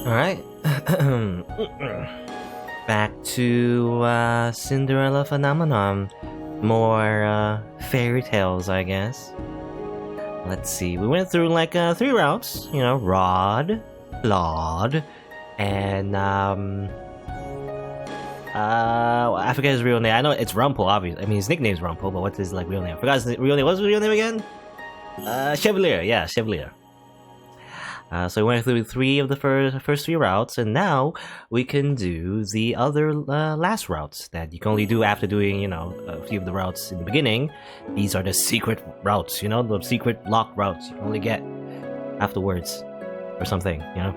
Alright. Back to Cinderella phenomenon. More fairy tales, I guess. Let's see. We went through like 3 routes. You know, Rod, Claude, and I forget his real name. I know it's Rumpel, obviously. I mean, his nickname's Rumpel, but what's his like real name? I forgot his real name. What's his real name again? Chevalier. Yeah, Chevalier. So we went through 3 of the first 3 routes, and now we can do the other last routes that you can only do after doing, you know, a few of the routes in the beginning. These are the secret routes, you know, the secret lock routes you can only get afterwards, or something, you know.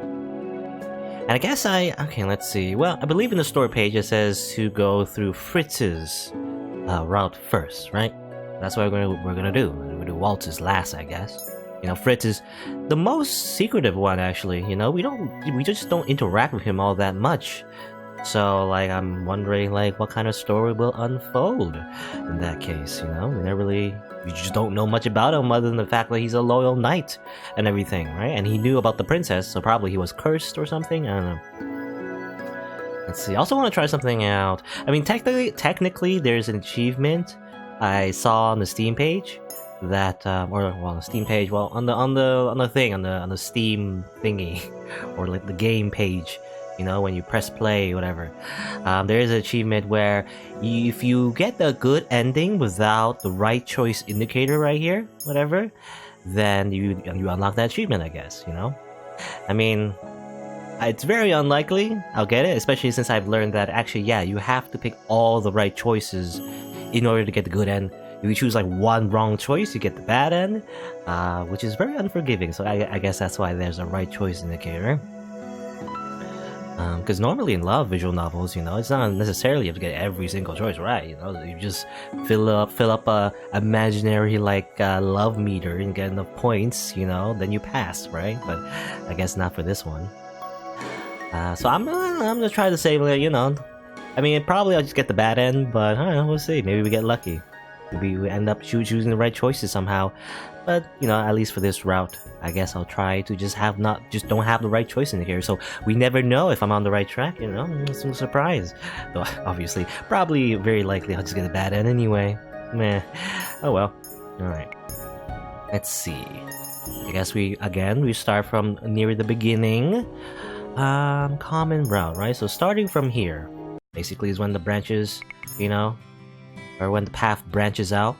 And I guess okay, let's see. Well, I believe in the store page it says to go through Fritz's route first, right? That's what we're gonna do. We're gonna do Waltz's last, I guess. You know, Fritz is the most secretive one, actually. You know, we just don't interact with him all that much. So, like, I'm wondering, like, what kind of story will unfold in that case. You know, we just don't know much about him other than the fact that he's a loyal knight and everything, right? And he knew about the princess, so probably he was cursed or something. I don't know. Let's see. I also want to try something out. I mean, technically, there's an achievement I saw on the Steam page. That the Steam page, well, on the Steam thingy, or like the game page, you know, when you press play, whatever. There is an achievement where if you get the good ending without the right choice indicator right here, whatever, then you unlock that achievement, I guess. You know, I mean, it's very unlikely I'll get it, especially since I've learned that actually, yeah, you have to pick all the right choices in order to get the good end. If you choose like one wrong choice, you get the bad end, which is very unforgiving. So I guess that's why there's a right choice indicator. Because normally in love visual novels, you know, it's not necessarily you have to get every single choice right. You know, you just fill up a imaginary like love meter and get enough points, you know, then you pass, right? But I guess not for this one. So I'm gonna try to say, you know, I mean, probably I'll just get the bad end, but I don't know, we'll see. Maybe we get lucky. Maybe we end up choosing the right choices somehow. But, you know, at least for this route, I guess I'll try to just don't have the right choice in here. So we never know if I'm on the right track, you know? It's a surprise. Though, obviously, probably very likely I'll just get a bad end anyway. Meh. Oh well. Alright. Let's see. I guess we start from near the beginning. Common route, right? So starting from here, basically is when the branches, you know, or when the path branches out.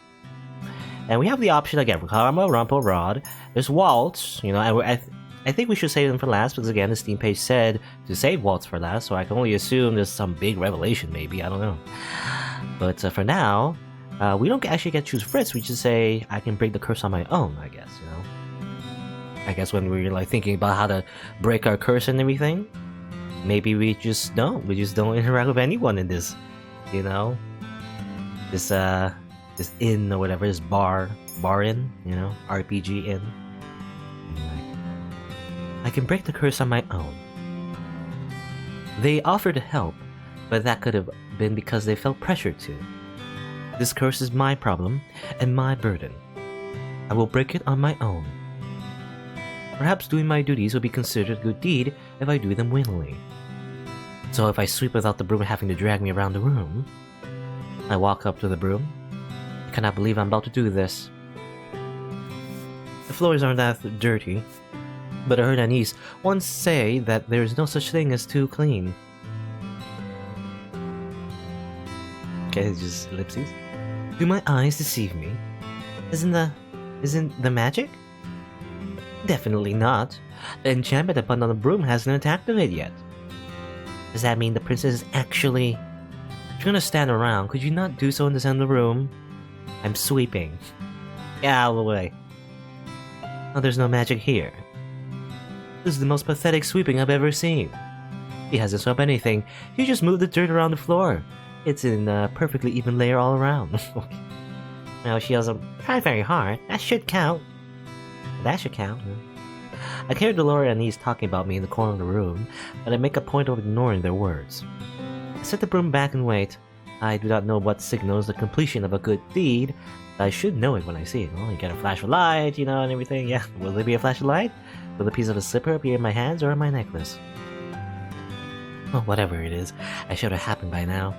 And we have the option again for Karma, Rumpel, Rod. There's Waltz, you know, and I think we should save them for last because again, the Steam page said to save Waltz for last, so I can only assume there's some big revelation, maybe, I don't know. But for now, we don't actually get to choose Fritz, we just say, I can break the curse on my own, I guess, you know. I guess when we're like thinking about how to break our curse and everything, maybe we just don't interact with anyone in this, you know. This inn or whatever, this bar inn, you know, RPG inn. I can break the curse on my own. They offered to help, but that could have been because they felt pressured to. This curse is my problem and my burden. I will break it on my own. Perhaps doing my duties will be considered a good deed if I do them willingly. So if I sweep without the broom having to drag me around the room, I walk up to the broom. I cannot believe I'm about to do this. The floors aren't that dirty, but I heard a niece once say that there is no such thing as too clean. Okay, it's just ellipses. Do my eyes deceive me? Isn't the magic? Definitely not. The enchantment I put on the broom hasn't activated yet. Does that mean the princess is actually... If you're gonna stand around, could you not do so in the center of the room? I'm sweeping. Get out of the way. Oh, there's no magic here. This is the most pathetic sweeping I've ever seen. He hasn't swept anything. He just moved the dirt around the floor. It's in a perfectly even layer all around. Now she doesn't try very hard. That should count. That should count. I hear Delora and Anise talking about me in the corner of the room, but I make a point of ignoring their words. I set the broom back and wait. I do not know what signals the completion of a good deed, but I should know it when I see it. Well, you get a flash of light, you know, and everything. Yeah, will there be a flash of light? Will a piece of a slipper appear in my hands or in my necklace? Well, whatever it is, I should have happened by now.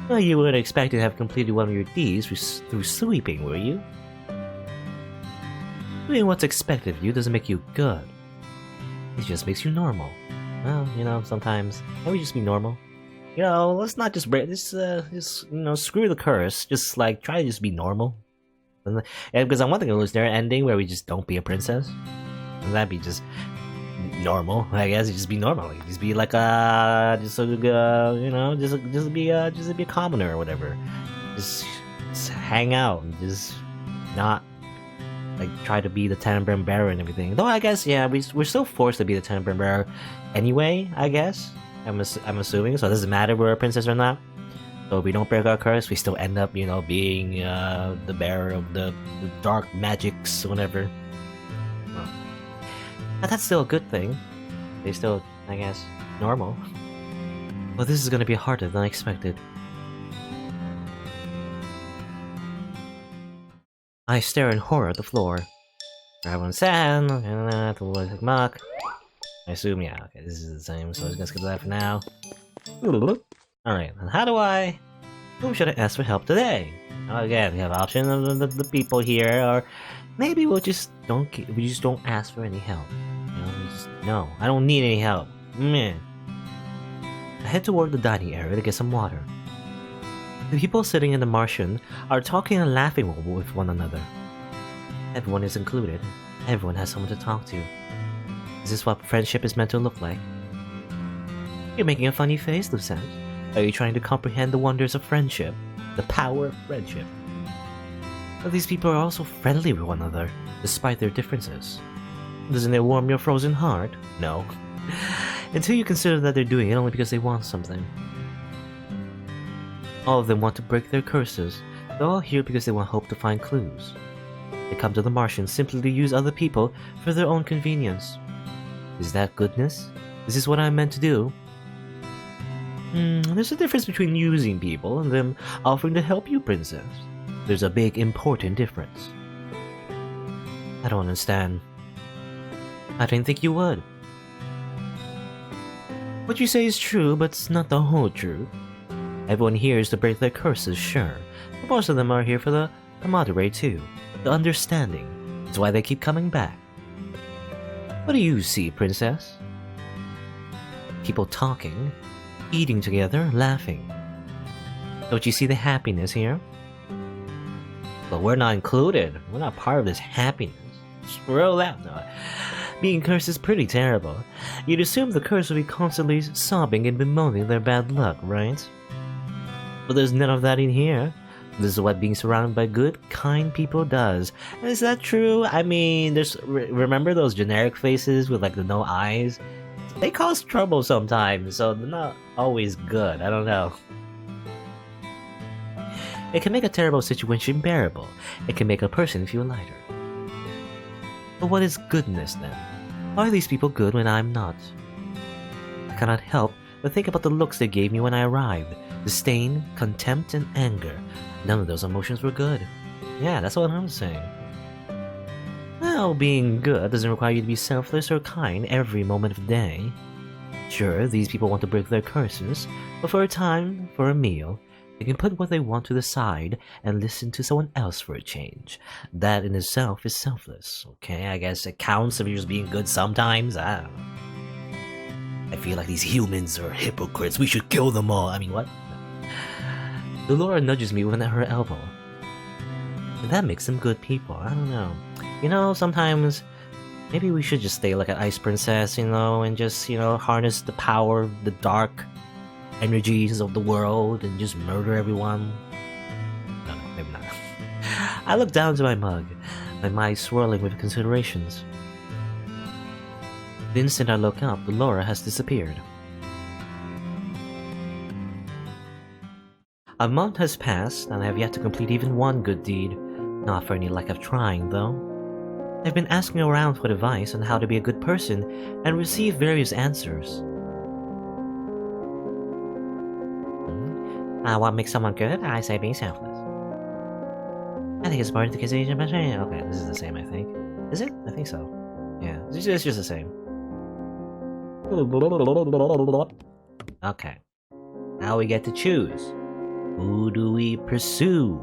Well, you weren't expecting to have completed one of your deeds through sweeping, were you? Doing what's expected of you doesn't make you good. It just makes you normal. Well, you know, sometimes, can we just be normal? You know, let's not just break this, screw the curse. Just, like, try to just be normal. And because I'm wanting to lose their ending where we just don't be a princess. And that'd be just normal, I guess. Just be normal. Just be like, just be a commoner or whatever. Just hang out and just not, like, try to be the tavern bearer and everything. Though I guess, yeah, we're still forced to be the tavern bearer anyway, I guess. I'm assuming, so it doesn't matter if we're a princess or not. So if we don't break our curse, we still end up, you know, being the bearer of the dark magics, whatever. Well, but that's still a good thing. They still, I guess, normal. Well, this is gonna be harder than I expected. I stare in horror at the floor. Everyone's sad, the mock. I assume, yeah, okay, this is the same, so I'm just gonna skip that for now. Alright, and whom should I ask for help today? Again, we have options of the people here, or maybe we just don't ask for any help. You know, no, I don't need any help. Meh. I head toward the dining area to get some water. The people sitting in the Martian are talking and laughing with one another. Everyone is included. Everyone has someone to talk to. Is this what friendship is meant to look like? You're making a funny face, Lucette. Are you trying to comprehend the wonders of friendship? The power of friendship? But these people are also friendly with one another, despite their differences. Doesn't it warm your frozen heart? No. Until you consider that they're doing it only because they want something. All of them want to break their curses. They're all here because they want hope to find clues. They come to the Martian simply to use other people for their own convenience. Is that goodness? Is this what I'm meant to do? There's a difference between using people and them offering to help you, princess. There's a big, important difference. I don't understand. I didn't think you would. What you say is true, but it's not the whole truth. Everyone here is to break their curses, sure, but most of them are here for the camaraderie too, the understanding. It's why they keep coming back. What do you see, princess? People talking, eating together, laughing. Don't you see the happiness here? But we're not included. We're not part of this happiness. Scroll out. No. Being cursed is pretty terrible. You'd assume the curse would be constantly sobbing and bemoaning their bad luck, right? But there's none of that in here. This is what being surrounded by good, kind people does. And is that true? I mean, remember those generic faces with like the no eyes? They cause trouble sometimes, so they're not always good. I don't know. It can make a terrible situation bearable. It can make a person feel lighter. But what is goodness then? Why are these people good when I'm not? I cannot help but think about the looks they gave me when I arrived. Disdain, contempt, and anger. None of those emotions were good. Yeah, that's what I'm saying. Well, being good doesn't require you to be selfless or kind every moment of the day. Sure, these people want to break their curses, but for a time, for a meal, they can put what they want to the side and listen to someone else for a change. That in itself is selfless. Okay, I guess it counts if you're just being good sometimes. I don't know. I feel like these humans are hypocrites. We should kill them all. I mean, what? Laura nudges me with her elbow. And that makes them good people. I don't know. You know, sometimes maybe we should just stay like an ice princess, you know, and just, you know, harness the power of the dark energies of the world and just murder everyone. No, maybe not. I look down to my mug, my mind swirling with considerations. The instant I look up, Laura has disappeared. A month has passed, and I have yet to complete even one good deed. Not for any lack of trying, though. I've been asking around for advice on how to be a good person, and received various answers. What makes someone good? I say being selfless. I think it's part of the consideration, but okay, this is the same, I think. Is it? I think so. Yeah, it's just the same. Okay. Now we get to choose. Who do we pursue?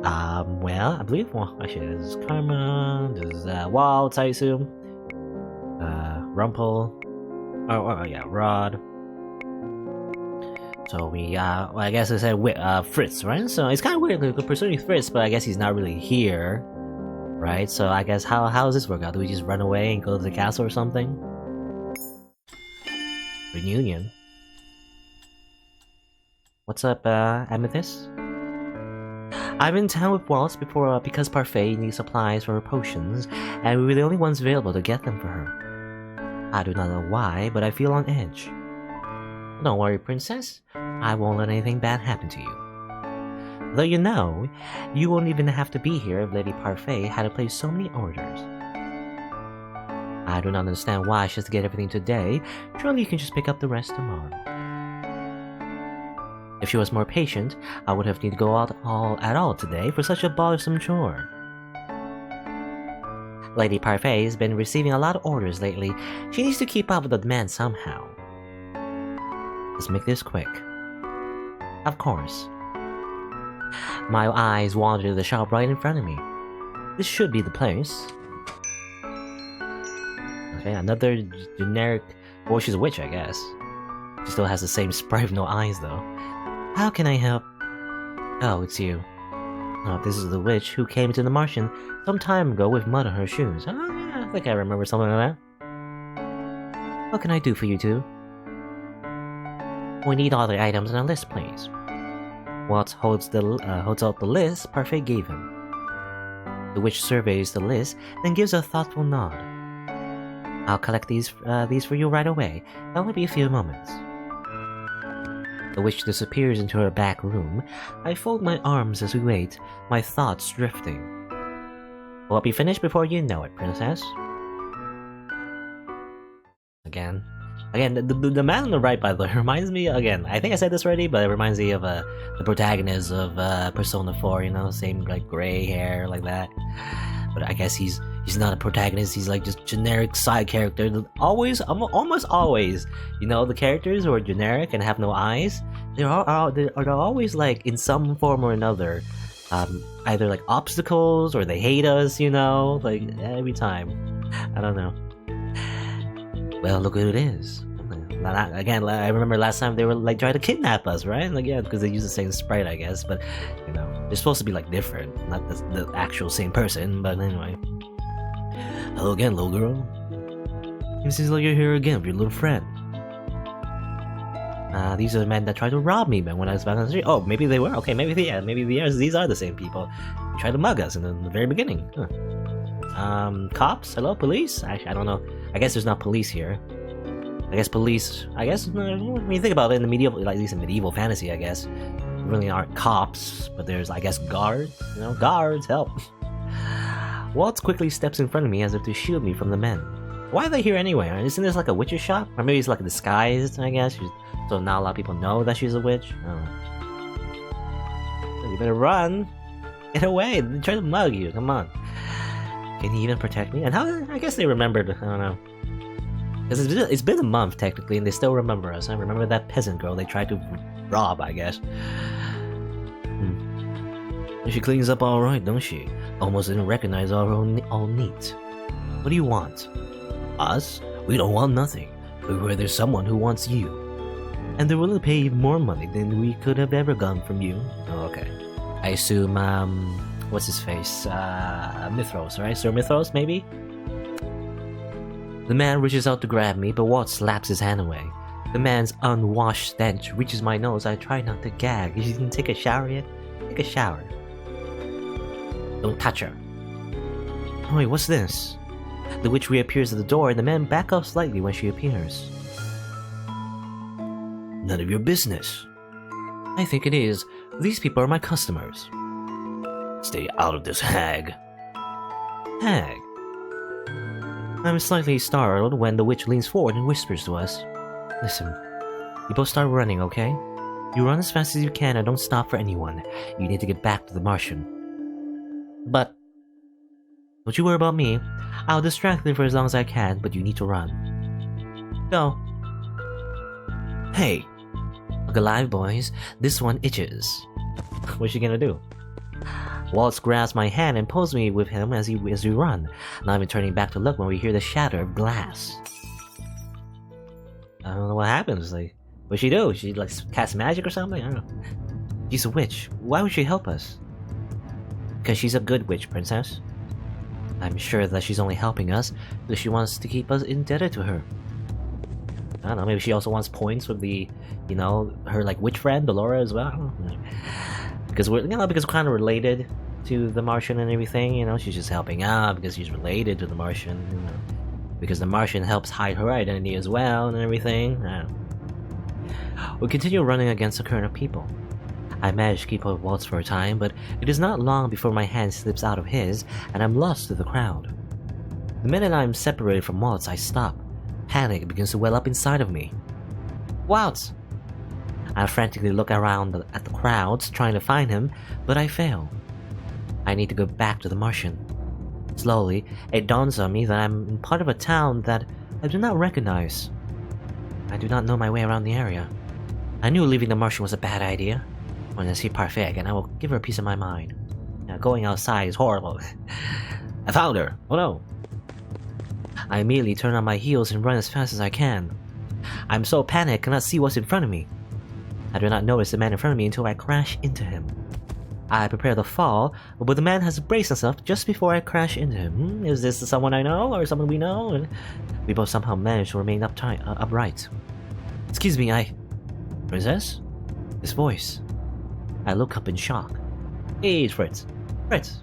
Well, I believe, well, actually, there's Karma, there's, Wild, I assume. Rumpel. Oh, yeah, Rod. So we, well, I guess I said Fritz, right? So it's kind of weird, we're pursuing Fritz, but I guess he's not really here. Right? So I guess, how does this work out? Do we just run away and go to the castle or something? Reunion. What's up, Amethyst? I'm in town with Waltz because Parfait needs supplies for her potions, and we were the only ones available to get them for her. I do not know why, but I feel on edge. Don't worry, Princess. I won't let anything bad happen to you. Though you know, you won't even have to be here if Lady Parfait had to place so many orders. I do not understand why she has to get everything today. Surely you can just pick up the rest tomorrow. If she was more patient, I would have need to go out at all today for such a bothersome chore. Lady Parfait has been receiving a lot of orders lately. She needs to keep up with the demand somehow. Let's make this quick. Of course. My eyes wandered to the shop right in front of me. This should be the place. Okay, another generic... Well, she's a witch, I guess. She still has the same sprite with no eyes, though. How can I help? Oh, it's you. Oh, this is the witch who came to the Martian some time ago with mud on her shoes. Oh, yeah, I think I remember something like that. What can I do for you two? We need all the items on our list, please. Waltz holds out the list Parfait gave him. The witch surveys the list, then gives a thoughtful nod. I'll collect these for you right away. That will be a few moments. The witch disappears into her back room. I fold my arms as we wait, my thoughts drifting. We'll be finished before you know it, Princess. Again, the man on the right, by the way, reminds me, again, I think I said this already, but it reminds me of the protagonist of Persona 4, you know, same, like, gray hair, like that. But I guess he's not a protagonist, he's like just generic side character. Almost always, you know, the characters who are generic and have no eyes, they're always like, in some form or another, either like obstacles or they hate us, you know, like every time. I don't know. Well, look who it is. Again, I remember last time they were like trying to kidnap us, right? Like, yeah, because they use the same sprite, I guess. But you know, they're supposed to be like different, not the actual same person. But anyway, hello again, little girl. It seems like you're here again with your little friend. These are the men that tried to rob me when I was back on the street. Oh, maybe they were. Okay, maybe these are the same people. They tried to mug us in the very beginning. Huh. Cops? Hello, police? Actually, I don't know. I guess there's not police here. I guess police, when you think about it, in the medieval, like at least in medieval fantasy, I guess, really aren't cops, but there's, I guess, guards, you know, guards, help. Waltz quickly steps in front of me as if to shield me from the men. Why are they here anyway? Isn't this like a witch's shop? Or maybe it's like disguised, I guess, so not a lot of people know that she's a witch? I don't know. You better run! Get away! They're trying to mug you, come on. Can he even protect me? And how, I guess they remembered, I don't know. Because it's been a month, technically, and they still remember us. I remember that peasant girl they tried to rob, I guess. She cleans up alright, don't she? Almost didn't recognize our own all neat. What do you want? Us? We don't want nothing. But where there's someone who wants you. And they're willing to pay more money than we could have ever gotten from you. Oh, okay. I assume, what's his face? Mithros, right? Sir Mithros, maybe? The man reaches out to grab me, but Waltz slaps his hand away. The man's unwashed stench reaches my nose. I try not to gag. You didn't take a shower yet? Take a shower. Don't touch her. Oh, wait, what's this? The witch reappears at the door, and the men back up slightly when she appears. None of your business. I think it is. These people are my customers. Stay out of this, hag. Hag? I'm slightly startled when the witch leans forward and whispers to us. Listen, you both start running, okay? You run as fast as you can and don't stop for anyone. You need to get back to the Martian. But don't you worry about me. I'll distract them for as long as I can, but you need to run. Go. Hey. Look alive, boys. This one itches. What's she gonna do? Waltz grabs my hand and pulls me with him as we run, not even turning back to look when we hear the shatter of glass. I don't know what happens. Like, what'd she do? She like cast magic or something? I don't know. She's a witch. Why would she help us? Because she's a good witch, princess. I'm sure that she's only helping us because she wants to keep us indebted to her. I don't know, maybe she also wants points with the, you know, her like witch friend, Delora, as well. I don't know. Because we're kind of related to the Martian and everything, you know, she's just helping out because she's related to the Martian, you know. Because the Martian helps hide her identity as well and everything. I don't know. We continue running against a current of people. I manage to keep up with Waltz for a time, but it is not long before my hand slips out of his and I'm lost to the crowd. The minute I'm separated from Waltz, I stop. Panic begins to well up inside of me. Waltz! I frantically look around at the crowds, trying to find him, but I fail. I need to go back to the Martian. Slowly, it dawns on me that I'm in part of a town that I do not recognize. I do not know my way around the area. I knew leaving the Martian was a bad idea. When I see Parfait again, I will give her a piece of my mind. Now, going outside is horrible. I found her! Oh no! I immediately turn on my heels and run as fast as I can. I'm so panicked I cannot see what's in front of me. I do not notice the man in front of me until I crash into him. I prepare to fall, but the man has braced himself just before I crash into him. Is this someone I know, or someone we know? And we both somehow manage to remain upright. Excuse me, Princess? This voice. I look up in shock. Hey, it's Fritz. Fritz!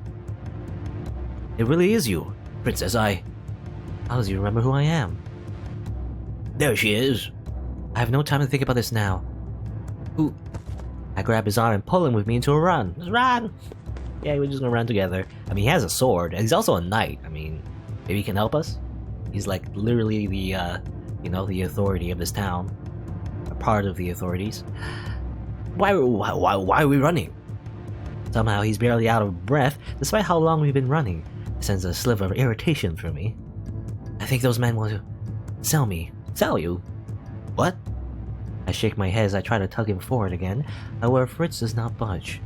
It really is you, Princess, How does you remember who I am? There she is. I have no time to think about this now. Ooh. I grab his arm and pull him with me into a run. Let's run! Yeah, we're just gonna run together. I mean, he has a sword, and he's also a knight. I mean, maybe he can help us? He's like literally the, you know, the authority of this town. A part of the authorities. Why are we running? Somehow he's barely out of breath, despite how long we've been running. It sends a sliver of irritation through me. I think those men want to sell me. Sell you? What? I shake my head as I try to tug him forward again, however Fritz does not budge.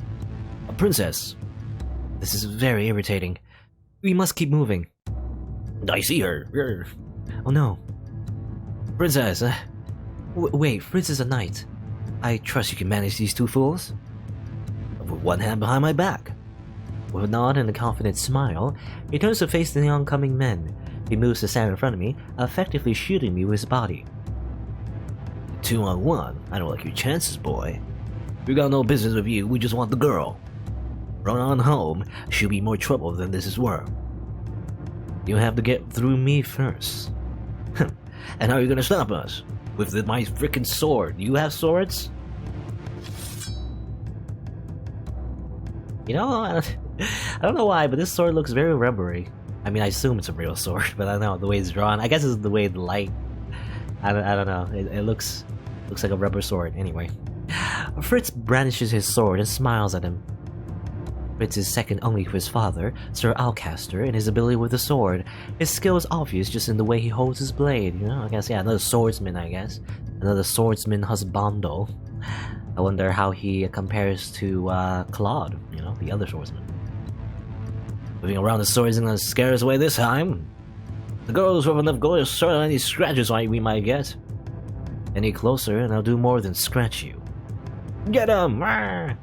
Princess! This is very irritating. We must keep moving. I see her. Oh no. Princess, wait, Fritz is a knight. I trust you can manage these two fools? With one hand behind my back. With a nod and a confident smile, he turns to face the oncoming men. He moves to stand in front of me, effectively shooting me with his body. 2-on-1. I don't like your chances, boy. We got no business with you, we just want the girl. Run on home, she'll be more trouble than this is worth. You have to get through me first. And how are you gonna stop us? With my frickin' sword. You have swords? You know, I don't know why, but this sword looks very rubbery. I mean, I assume it's a real sword, but I don't know the way it's drawn. I guess it's the way the light. I don't know. It looks like a rubber sword. Anyway, Fritz brandishes his sword and smiles at him. Fritz is second only to his father, Sir Alcaster, in his ability with the sword. His skill is obvious just in the way he holds his blade. You know, I guess, yeah, another swordsman. I guess another swordsman husbando. I wonder how he compares to Claude. You know, the other swordsman. Moving around the sword isn't gonna scare us away this time. The girl's with enough gold to sort out any scratches we might get. Any closer and I'll do more than scratch you. Get him! Arr!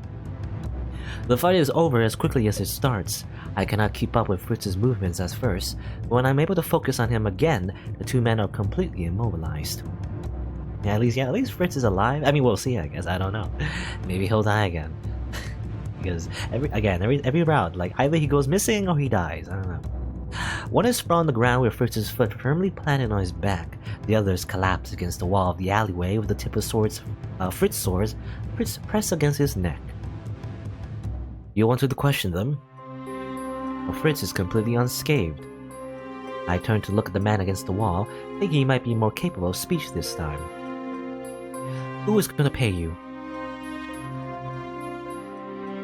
The fight is over as quickly as it starts. I cannot keep up with Fritz's movements at first, but when I'm able to focus on him again, the two men are completely immobilized. Yeah, at least Fritz is alive. I mean, we'll see, I guess. I don't know. Maybe he'll die again. Because every round, like either he goes missing or he dies. I don't know. One is sprawled on the ground with Fritz's foot firmly planted on his back. The others collapse against the wall of the alleyway with the tip of Fritz's swords pressed against his neck. You wanted to question them? Well, Fritz is completely unscathed. I turn to look at the man against the wall, thinking he might be more capable of speech this time. Who is going to pay you?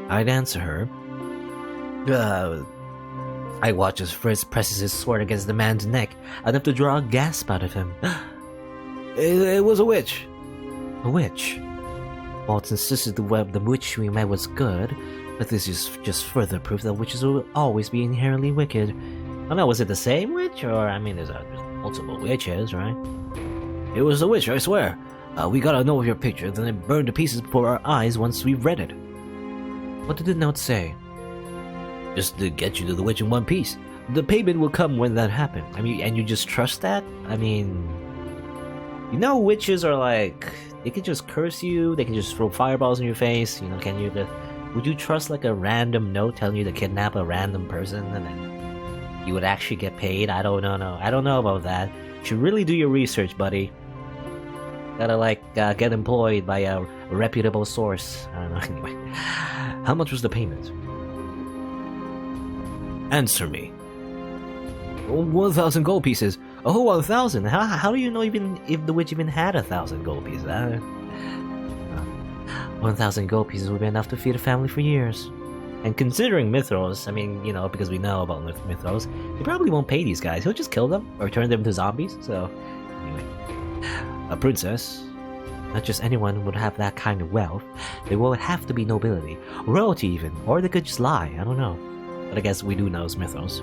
I'd answer her. I watch as Fritz presses his sword against the man's neck, enough to draw a gasp out of him. It was a witch. A witch? Walt insisted the witch we met was good, but this is just further proof that witches will always be inherently wicked. I don't know, was it the same witch? Or, I mean, there's multiple witches, right? It was a witch, I swear. We got a note of your picture, then it burned to pieces before our eyes once we read it. What did the note say? Just to get you to the witch in one piece. The payment will come when that happens. I mean, and you just trust that? I mean... You know, witches are like... They can just curse you, they can just throw fireballs in your face, you know, can you... Would you trust like a random note telling you to kidnap a random person and then you would actually get paid? I don't know, no. I don't know about that. You should really do your research, buddy. Gotta like get employed by a reputable source. I don't know, anyway. How much was the payment? Answer me. 1,000 gold pieces. Oh, 1,000. How do you know even if the witch even had 1,000 gold pieces? 1,000 gold pieces would be enough to feed a family for years. And considering Mithros, I mean, you know, because we know about Mithros, he probably won't pay these guys. He'll just kill them or turn them into zombies. So, anyway. A princess. Not just anyone would have that kind of wealth. They will have to be nobility, royalty even, or they could just lie. I don't know. But I guess we do know Mithros.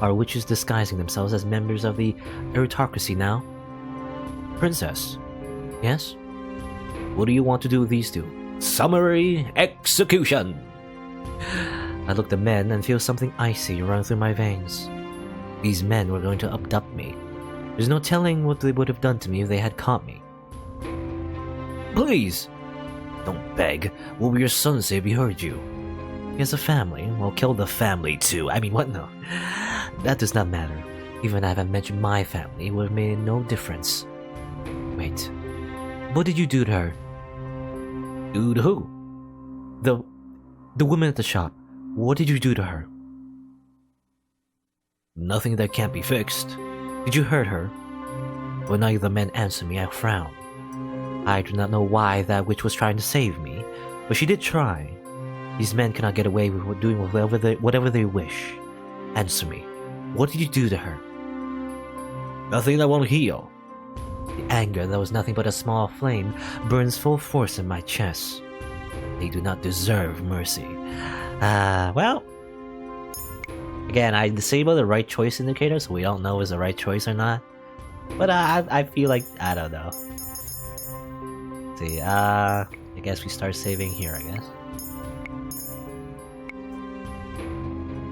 Are witches disguising themselves as members of the aristocracy now? Princess. Yes? What do you want to do with these two? Summary execution! I look at the men and feel something icy run through my veins. These men were going to abduct me. There's no telling what they would have done to me if they had caught me. Please! Don't beg. What will your son say if he heard you? He has a family. Well, kill the family too. I mean, what? No. That does not matter. Even if I haven't mentioned my family, it would have made no difference. Wait. What did you do to her? Do to who? The woman at the shop. What did you do to her? Nothing that can't be fixed. Did you hurt her? When neither of the men answered me, I frowned. I do not know why that witch was trying to save me, but she did try. These men cannot get away with doing whatever they wish. Answer me. What did you do to her? Nothing that won't heal. The anger that was nothing but a small flame burns full force in my chest. They do not deserve mercy. Well... Again, I disabled the right choice indicator, so we don't know if it's the right choice or not. But I feel like... I don't know. Let's see, I guess we start saving here, I guess.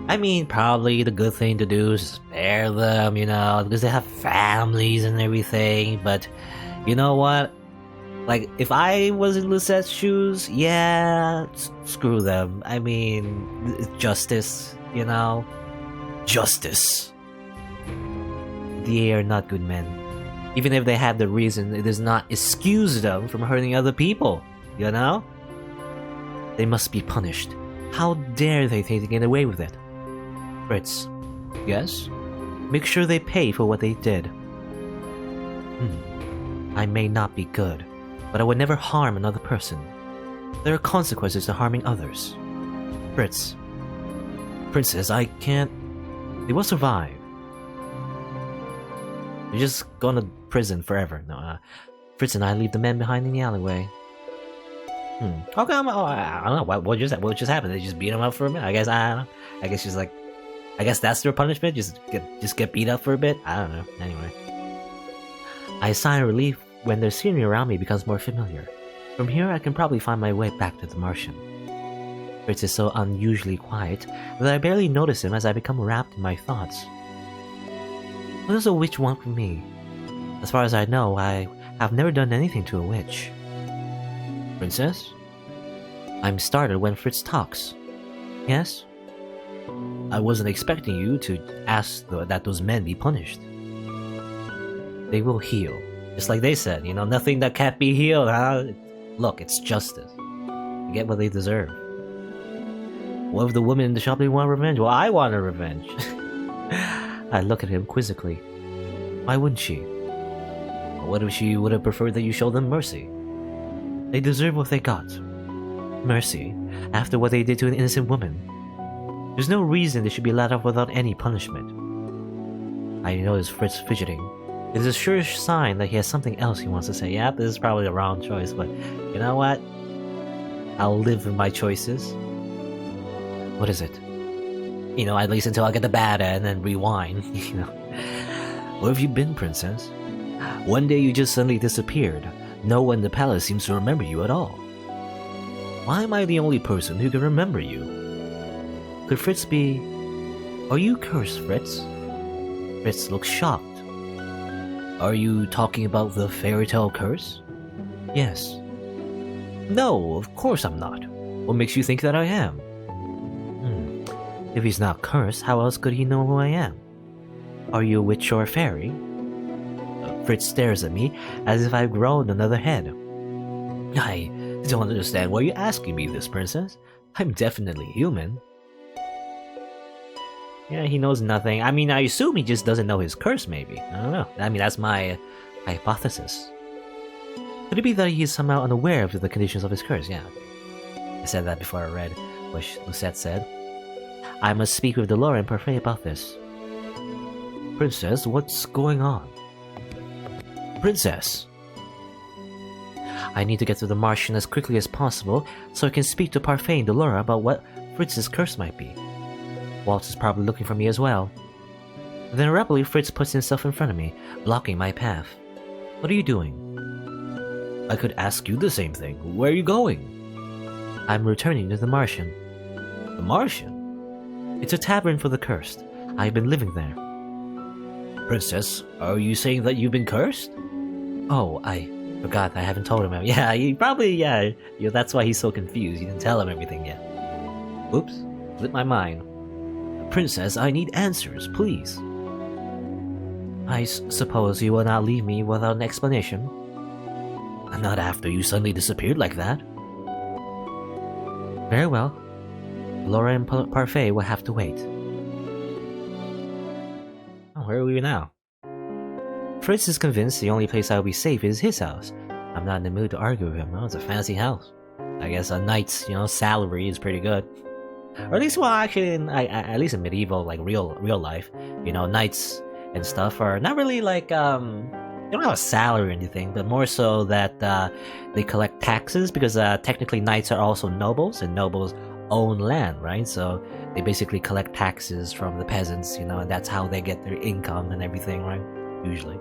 I mean, probably the good thing to do is spare them, you know, because they have families and everything, but you know what? Like, if I was in Lisette's shoes, yeah, screw them. I mean, justice, you know? Justice. They are not good men. Even if they have the reason, it does not excuse them from hurting other people, you know? They must be punished. How dare they think they can get away with it? Fritz. Yes? Make sure they pay for what they did. I may not be good, but I would never harm another person. There are consequences to harming others. Fritz. Princess, I can't... They will survive. You're just going to prison forever. No, Fritz and I leave the men behind in the alleyway. Okay, I don't know. What just happened? They just beat him up for a minute? I guess, I don't know. I guess she's like... I guess that's their punishment? Just get beat up for a bit? I don't know. Anyway. I sigh in relief when the scenery around me becomes more familiar. From here, I can probably find my way back to the Martian. Fritz is so unusually quiet that I barely notice him as I become wrapped in my thoughts. What does a witch want from me? As far as I know, I have never done anything to a witch. Princess? I'm startled when Fritz talks. Yes? I wasn't expecting you to ask that those men be punished. They will heal. Just like they said, you know, nothing that can't be healed, huh? Look, it's justice. They get what they deserve. What if the woman in the shop didn't want revenge? Well, I want a revenge. I look at him quizzically. Why wouldn't she? What if she would have preferred that you show them mercy? They deserve what they got. Mercy, after what they did to an innocent woman. There's no reason they should be let off without any punishment. I notice Fritz fidgeting. It's a sure sign that he has something else he wants to say. Yeah, this is probably the wrong choice, but you know what? I'll live with my choices. What is it? You know, at least until I get the bad end and rewind, you know. Where have you been, princess? One day you just suddenly disappeared. No one in the palace seems to remember you at all. Why am I the only person who can remember you? Could Fritz be... Are you cursed, Fritz? Fritz looks shocked. Are you talking about the fairy tale curse? Yes. No, of course I'm not. What makes you think that I am? If he's not cursed, how else could he know who I am? Are you a witch or a fairy? Fritz stares at me as if I've grown another head. I don't understand why you're asking me this, princess. I'm definitely human. Yeah, he knows nothing. I mean, I assume he just doesn't know his curse, maybe. I don't know. I mean, that's my hypothesis. Could it be that he is somehow unaware of the conditions of his curse? Yeah. I said that before I read what Lucette said. I must speak with Delora and Parfait about this. Princess, what's going on? Princess! I need to get to the Martian as quickly as possible so I can speak to Parfait and Delora about what Fritz's curse might be. Waltz is probably looking for me as well. Then abruptly, Fritz puts himself in front of me, blocking my path. What are you doing? I could ask you the same thing. Where are you going? I'm returning to the Martian. The Martian? It's a tavern for the cursed. I've been living there. Princess, are you saying that you've been cursed? Oh, I forgot. I haven't told him. Yeah, he probably, yeah, that's why he's so confused. You didn't tell him everything yet. Oops, slipped my mind. Princess, I need answers, please. I suppose you will not leave me without an explanation? Not after you suddenly disappeared like that. Very well. Laura and Parfait will have to wait. Oh, where are we now? Fritz is convinced the only place I'll be safe is his house. I'm not in the mood to argue with him. Oh, it's a fancy house. I guess a knight's, salary is pretty good. Or at least, well, actually, at least in medieval, like real life, knights and stuff are not really like, they don't have a salary or anything, but more so that they collect taxes because technically knights are also nobles, and nobles own land, right? So they basically collect taxes from the peasants, and that's how they get their income and everything, right? Usually.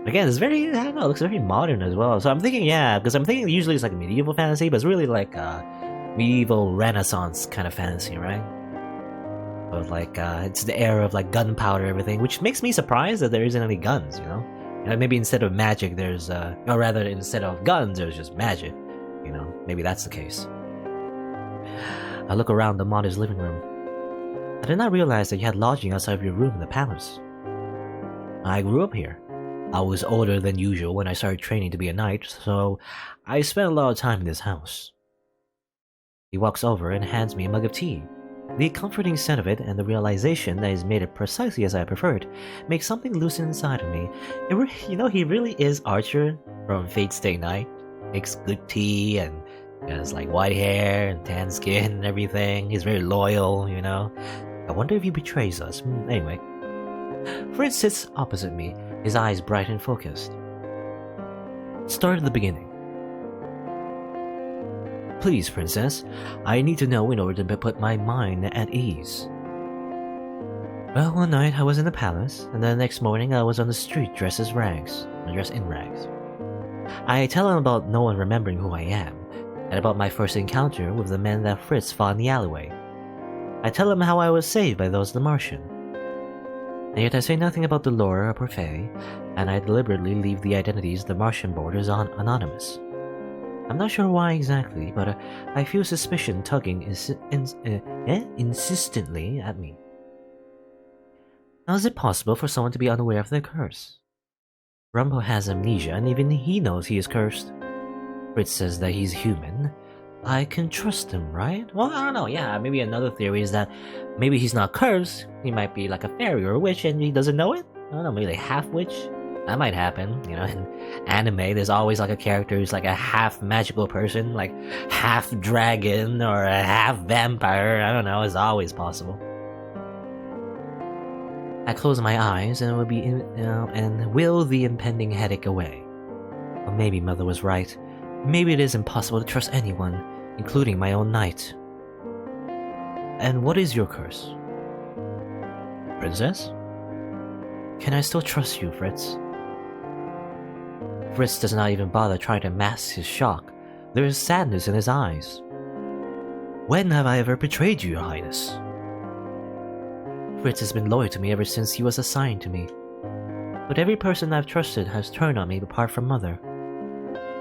Again, it's very, I don't know, it looks very modern as well. So I'm thinking, yeah, because I'm thinking usually it's like medieval fantasy, but it's really like medieval Renaissance kind of fantasy, right? But like, it's the era of like gunpowder and everything, which makes me surprised that there isn't any guns, maybe instead of magic, there's, or rather, instead of guns, there's just magic. Maybe that's the case. I look around the modest living room. I did not realize that you had lodging outside of your room in the palace. I grew up here. I was older than usual when I started training to be a knight, so I spent a lot of time in this house. He walks over and hands me a mug of tea. The comforting scent of it and the realization that he's made it precisely as I preferred makes something loosen inside of me. He really is Archer from Fate Stay Night. Makes good tea and has like white hair and tan skin and everything. He's very loyal, I wonder if he betrays us. Anyway. Fritz sits opposite me, his eyes bright and focused. Start at the beginning. Please, princess, I need to know in order to put my mind at ease. Well, one night I was in the palace, and then the next morning I was on the street dressed in rags. I tell him about no one remembering who I am, and about my first encounter with the men that Fritz fought in the alleyway. I tell him how I was saved by those of the Martian. And yet I say nothing about Delora or Parfait, and I deliberately leave the identities of the Martian borders anonymous. I'm not sure why exactly, but I feel suspicion tugging insistently at me. How is it possible for someone to be unaware of their curse? Rumpo has amnesia, and even he knows he is cursed. Fritz says that he's human. I can trust him, right? Well, I don't know, yeah, maybe another theory is that maybe he's not cursed, he might be like a fairy or a witch and he doesn't know it? I don't know, maybe like half-witch? That might happen, in anime there's always like a character who's like a half magical person, like half dragon or a half vampire, I don't know, it's always possible. I close my eyes and will the impending headache away. Or maybe Mother was right. Maybe it is impossible to trust anyone, including my own knight. And what is your curse? Princess? Can I still trust you, Fritz? Fritz does not even bother trying to mask his shock. There is sadness in his eyes. When have I ever betrayed you, Your Highness? Fritz has been loyal to me ever since he was assigned to me. But every person I've trusted has turned on me apart from Mother.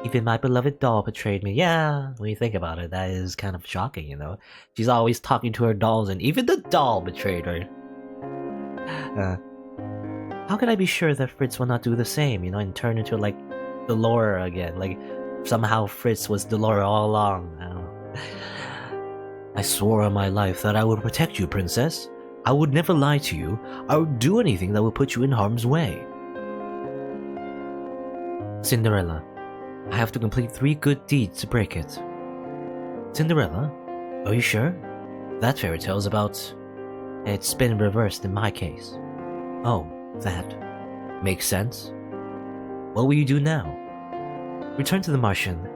Even my beloved doll betrayed me. Yeah, when you think about it, that is kind of shocking, you know? She's always talking to her dolls and even the doll betrayed her. How can I be sure that Fritz will not do the same, you know, and turn into, like, Delora again? Like, somehow Fritz was Delora all along. I don't know. I swore on my life that I would protect you, Princess. I would never lie to you. I would do anything that would put you in harm's way. Cinderella, I have to complete 3 good deeds to break it. Cinderella? Are you sure? That fairy tale is about... It's been reversed in my case. Oh, that. Makes sense. What will you do now? Return to the Martian.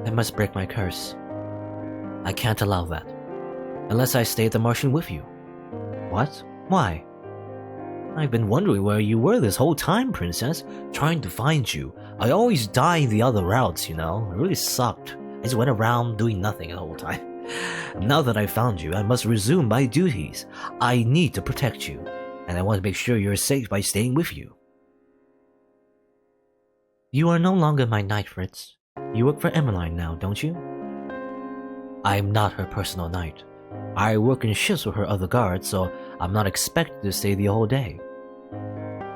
I must break my curse. I can't allow that. Unless I stay at the Martian with you. What? Why? I've been wondering where you were this whole time, Princess. Trying to find you. I always died the other routes, you know. It really sucked. I just went around doing nothing the whole time. Now that I found you, I must resume my duties. I need to protect you, and I want to make sure you're safe by staying with you. You are no longer my knight, Fritz. You work for Emmeline now, don't you? I am not her personal knight. I work in shifts with her other guards, so I'm not expected to stay the whole day.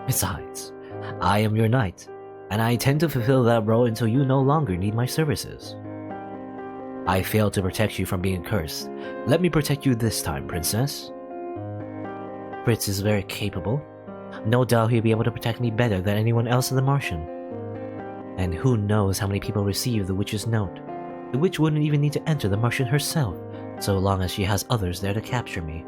Besides, I am your knight, and I intend to fulfill that role until you no longer need my services. I failed to protect you from being cursed. Let me protect you this time, Princess. Fritz is very capable. No doubt he'll be able to protect me better than anyone else in the Martian. And who knows how many people receive the witch's note. The witch wouldn't even need to enter the Martian herself, so long as she has others there to capture me.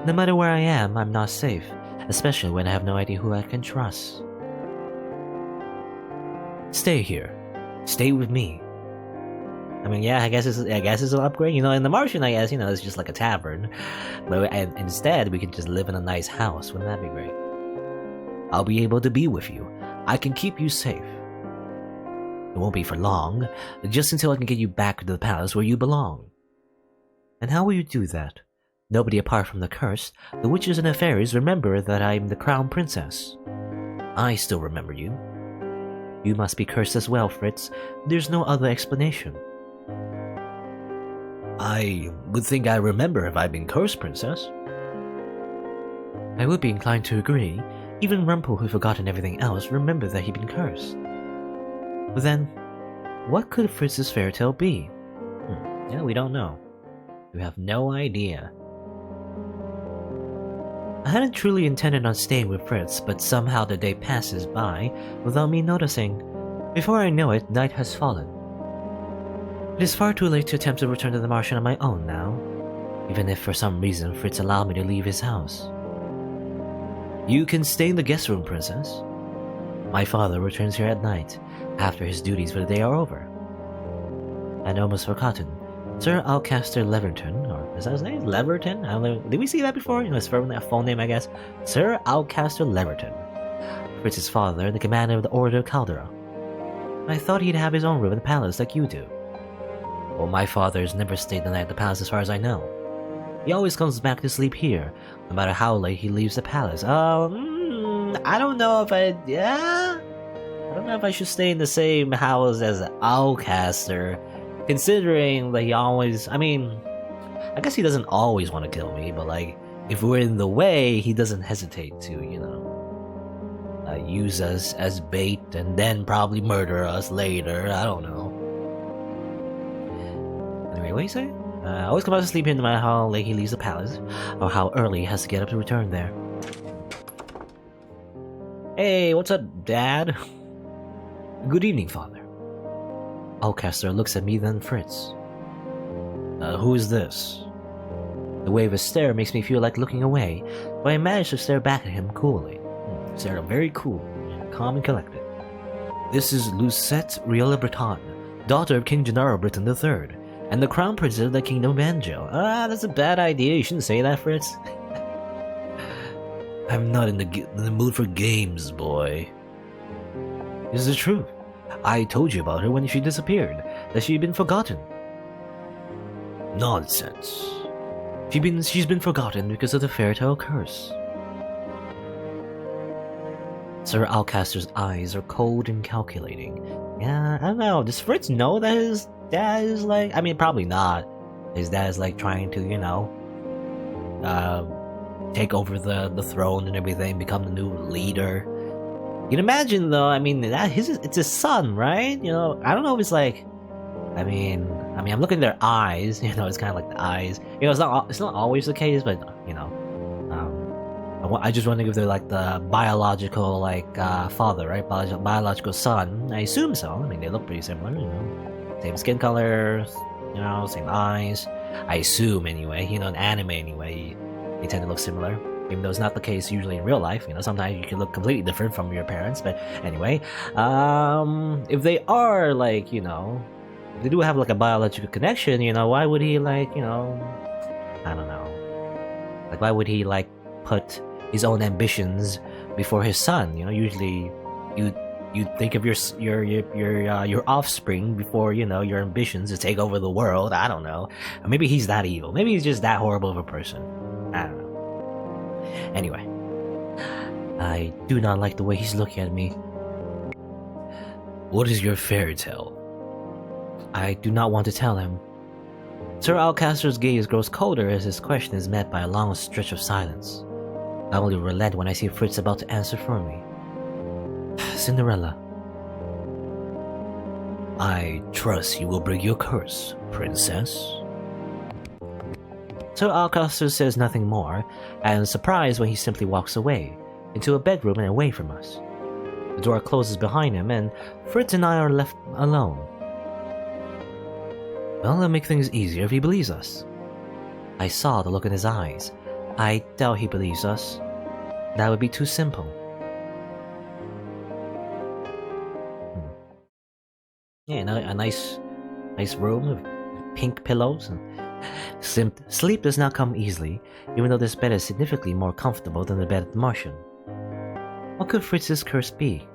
No matter where I am, I'm not safe, especially when I have no idea who I can trust. Stay here. Stay with me. I mean, yeah, I guess it's an upgrade. You know, in the Martian, I guess, you know, it's just like a tavern. But instead, we can just live in a nice house. Wouldn't that be great? I'll be able to be with you. I can keep you safe. It won't be for long, just until I can get you back to the palace where you belong. And how will you do that? Nobody apart from the cursed, the witches and the fairies remember that I'm the crown princess. I still remember you. You must be cursed as well, Fritz. There's no other explanation. I would think I remember if I'd been cursed, Princess. I would be inclined to agree. Even Rumpel, who'd forgotten everything else, remembered that he'd been cursed. But then, what could Fritz's fairy tale be? Yeah, we don't know. We have no idea. I hadn't truly intended on staying with Fritz, but somehow the day passes by without me noticing. Before I know it, night has fallen. It is far too late to attempt to return to the Martian on my own now, even if for some reason Fritz allowed me to leave his house. You can stay in the guest room, Princess. My father returns here at night, after his duties for the day are over. And almost forgotten, Sir Alcaster Leverton, or is that his name? Leverton? I don't know. Did we see that before? You know, his full name, I guess. Sir Alcaster Leverton. Fritz's father and the commander of the Order of Caldera. I thought he'd have his own room in the palace like you do. Well, my father's never stayed the night at the palace as far as I know. He always comes back to sleep here, no matter how late he leaves the palace. I don't know if I don't know if I should stay in the same house as Alcaster, considering that he always, I guess he doesn't always want to kill me, but like, if we're in the way, he doesn't hesitate to, you know, use us as bait and then probably murder us later. I don't know. Anyway, what do you say? Always come out to sleep here no matter how late he leaves the palace, or how early he has to get up to return there. Hey, what's up, Dad? Good evening, Father. Alcaster looks at me, then Fritz. Who is this? The way of his stare makes me feel like looking away, but I manage to stare back at him coolly. Stare very cool, calm and collected. This is Lucette Riola Breton, daughter of King Gennaro Breton III, and the crown princess of the kingdom of Anjou. That's a bad idea. You shouldn't say that, Fritz. I'm not in the mood for games, boy. This is the truth. I told you about her when she disappeared, that she'd been forgotten. Nonsense. She's been forgotten because of the fairytale curse. Sir Alcaster's eyes are cold and calculating. Yeah, I don't know. Does Fritz know that his dad is like... I mean, probably not. His dad is like trying to, you know... take over the throne and everything, become the new leader. You can imagine, though, I mean, it's his son, right? You know, I don't know if it's like... I mean, I'm looking at their eyes, you know, it's kind of like the eyes. You know, it's not always the case, but, you know... I just wondering if they're like the biological, like, father, right? Biological son. I assume so. I mean, they look pretty similar, you know. Same skin color, you know, same eyes. I assume, anyway. You know, in anime, anyway, they tend to look similar. Even though it's not the case usually in real life. You know, sometimes you can look completely different from your parents. But anyway, if they are, like, you know, if they do have, like, a biological connection, you know, why would he, like, you know, I don't know. Like, why would he, like, put his own ambitions before his son? You know, usually you think of your offspring before, you know, your ambitions to take over the world. I don't know. Or maybe he's that evil. Maybe he's just that horrible of a person. I don't know. Anyway, I do not like the way he's looking at me. What is your fairy tale? I do not want to tell him. Sir Alcaster's gaze grows colder as his question is met by a long stretch of silence. I only relent when I see Fritz about to answer for me. Cinderella. I trust you will bring your curse, princess. Sir Alcaster says nothing more, and is surprised when he simply walks away, into a bedroom and away from us. The door closes behind him, and Fritz and I are left alone. Well, that'll make things easier if he believes us. I saw the look in his eyes. I doubt he believes us. That would be too simple. Yeah, a nice room with pink pillows. Sleep does not come easily, even though this bed is significantly more comfortable than the bed of the Martian. What could Fritz's curse be?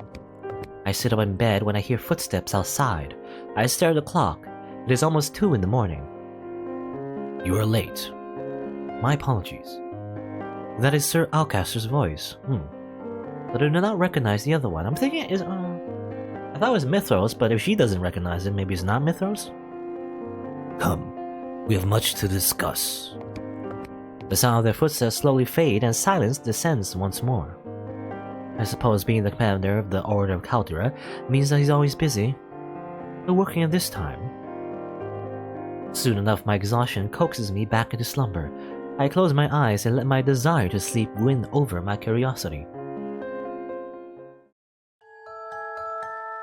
I sit up in bed when I hear footsteps outside. I stare at the clock. It is almost 2 in the morning. You are late. My apologies. That is Sir Alcaster's voice. But I do not recognize the other one. I'm thinking it is... I thought it was Mithros, but if she doesn't recognize it, maybe it's not Mithros? Come, we have much to discuss. The sound of their footsteps slowly fade and silence descends once more. I suppose being the commander of the Order of Caldera means that he's always busy. But working at this time. Soon enough, my exhaustion coaxes me back into slumber. I close my eyes and let my desire to sleep win over my curiosity.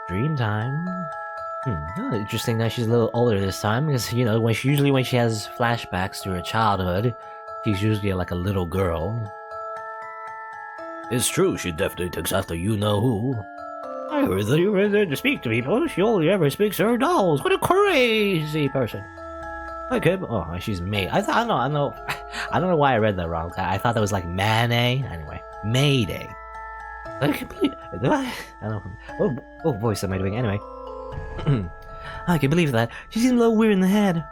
Dream time. Interesting that she's a little older this time, because, you know, usually when she has flashbacks to her childhood, she's usually like a little girl. It's true, she definitely takes after you-know-who. I heard that you were there to speak to people. She only ever speaks to her dolls. What a crazy person. Okay, oh, she's May. I don't know why I read that wrong. I thought that was like Mayday. Anyway, Mayday. I can't believe. I don't know. What voice am I doing? Anyway, I can't believe that. She seems a little weird in the head.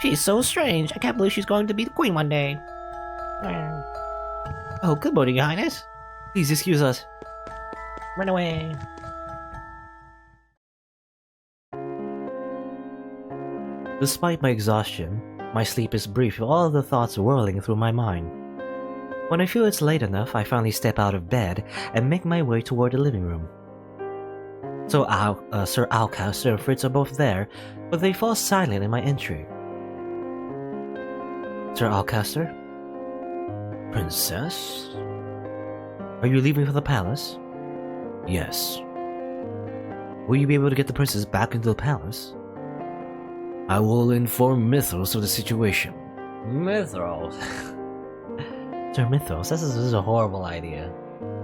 She's so strange. I can't believe she's going to be the queen one day. Oh, good morning, Your Highness. Please excuse us. Run away. Despite my exhaustion, my sleep is brief with all of the thoughts whirling through my mind. When I feel it's late enough, I finally step out of bed and make my way toward the living room. So Sir Alcaster and Fritz are both there, but they fall silent in my entry. Sir Alcaster? Princess? Are you leaving for the palace? Yes. Will you be able to get the princess back into the palace? I will inform Mithros of the situation. Mythros. Sir Mythros, this is a horrible idea.